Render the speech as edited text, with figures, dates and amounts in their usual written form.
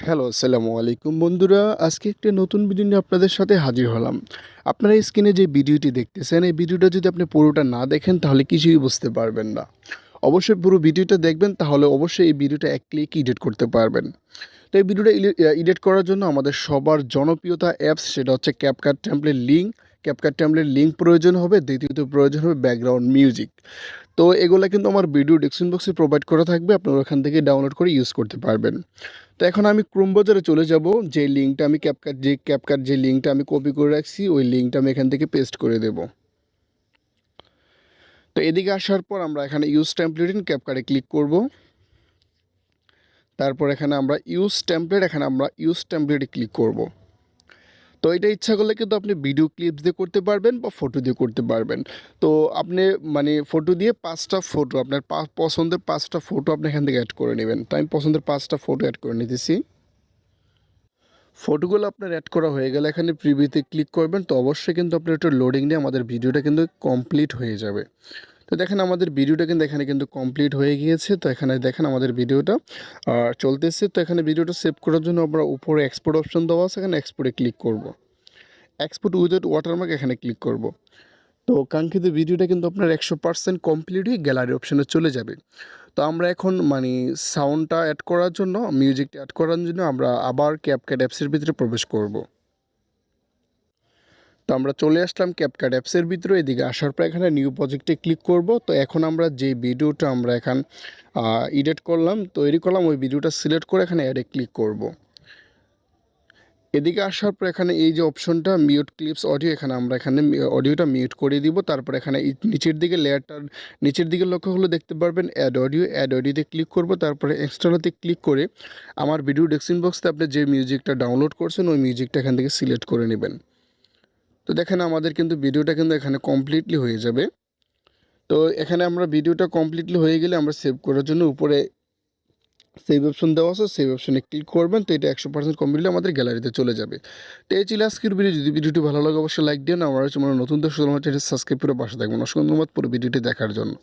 Hello, আসসালামু আলাইকুম বন্ধুরা। আজকে একটা নতুন ভিডিও নিয়ে আপনাদের সাথে হাজির হলাম। আপনারা স্ক্রিনে যে ভিডিওটি দেখতেছেন, এই ভিডিওটা যদি আপনি পুরোটা না দেখেন তাহলে কিছুই বুঝতে পারবেন না। অবশ্যই পুরো ভিডিওটা দেখবেন, তাহলে অবশ্যই এই ভিডিওটা এক ক্লিক এডিট করতে পারবেন। তো এই ভিডিওটা এডিট করার জন্য আমাদের সবার জনপ্রিয়তা অ্যাপস, সেটা হচ্ছে ক্যাপকাট টেমপ্লেট লিঙ্ক প্রয়োজন হবে। দ্বিতীয়ত প্রয়োজন হবে ব্যাকগ্রাউন্ড মিউজিক। তো এগুলা কিন্তু আমার ভিডিও ডেসক্রিপশন বক্সে প্রোভাইড করা থাকবে, আপনারা ওখান থেকে ডাউনলোড করে ইউজ করতে পারবেন। তো এখন আমি ক্রোম ব্রাউজারে চলে যাব। যে লিঙ্কটা আমি ক্যাপকাট যে লিঙ্কটা আমি কপি করে রাখছি, ওই লিঙ্কটা আমি এখান থেকে পেস্ট করে দেব। তো এদিকে আসার পর আমরা এখানে ইউজ টেমপ্লেট ইন ক্যাপকাটে ক্লিক করব। তারপর এখানে আমরা ইউজ টেমপ্লেটে ক্লিক করব। তো এটা ইচ্ছা করলে কিন্তু আপনি ভিডিও ক্লিপস দিয়ে করতে পারবেন বা ফটো দিয়ে করতে পারবেন। তো আপনি ফটো দিয়ে 5টা ফটো, আপনার পছন্দের 5টা ফটো আপনি এখান থেকে অ্যাড করে নেবেন। তো আমি পছন্দের 5টা ফটো অ্যাড করে নিতেছি। ফটোগুলো আপনার অ্যাড করা হয়ে গেলে এখানে প্রিভিউতে ক্লিক করবেন। তো অবশ্যই কিন্তু আপনার একটু লোডিং নিয়ে আমাদের ভিডিওটা কিন্তু কমপ্লিট হয়ে যাবে। তো দেখেন আমাদের ভিডিওটা কিন্তু এখানে কিন্তু কমপ্লিট হয়ে গিয়েছে। তো এখানে দেখেন আমাদের ভিডিওটা চলতেছে। তো এখানে ভিডিওটা সেভ করার জন্য আমরা উপরে এক্সপোর্ট অপশন দেওয়া আছে, এখানে এক্সপোর্টে ক্লিক করব। এক্সপোর্ট উইদাউট ওয়াটারমার্ক এখানে ক্লিক করব। তো কাঙ্ক্ষিত ভিডিওটা কিন্তু আপনার 100% কমপ্লিট হয়ে গ্যালারি অপশানে চলে যাবে। তো আমরা এখন সাউন্ডটা অ্যাড করার জন্য, মিউজিকটা অ্যাড করার জন্য আমরা আবার ক্যাপকাট অ্যাপসের ভিতরে প্রবেশ করব। তো আমরা চলে আসলাম ক্যাপকাট অ্যাপসের ভিতরে। এদিকে আসার পর এখানে নিউ প্রজেক্টে ক্লিক করব। তো এখন আমরা যে ভিডিওটা আমরা এডিট করলাম, তৈরি করলাম, ওই ভিডিওটা সিলেক্ট করে এখানে অ্যাডে ক্লিক করব। এদিকে আসার পর এখানে এই যে অপশনটা মিউট ক্লিপস অডিও, এখানে অডিওটা মিউট করে দিব। তারপর এখানে নিচের দিকে লক্ষ্য হলে দেখতে পারবেন অ্যাড অডিওতে ক্লিক করব। তারপরে এক্সট্রাতে ক্লিক করে আমার ভিডিও ডেসক্রিপশন বক্সে আপনি যে মিউজিকটা ডাউনলোড করছেন ওই মিউজিকটা এখান থেকে সিলেক্ট করে নেবেন। তো দেখেন আমাদের কিন্তু ভিডিওটা কিন্তু এখানে কমপ্লিটলি হয়ে যাবে। তো এখানে আমরা ভিডিওটা কমপ্লিটলি হয়ে গেলে আমরা সেভ করার জন্য উপরে সেভ অপশন দেওয়া আছে, সেভ অপশনে ক্লিক করবেন। তো এটা 100% কমপ্লিট আমাদের গ্যালারিতে চলে যাবে। তো এই ছিল আজকের ভিডিও। যদি ভিডিওটি ভালো লাগে অবশ্যই লাইক দিন। আমার নতুন দর্শক চ্যানেল সাবস্ক্রাইব করে পাশে থাকবেন। অসংখ্য ধন্যবাদ পুরো ভিডিওটি দেখার জন্য।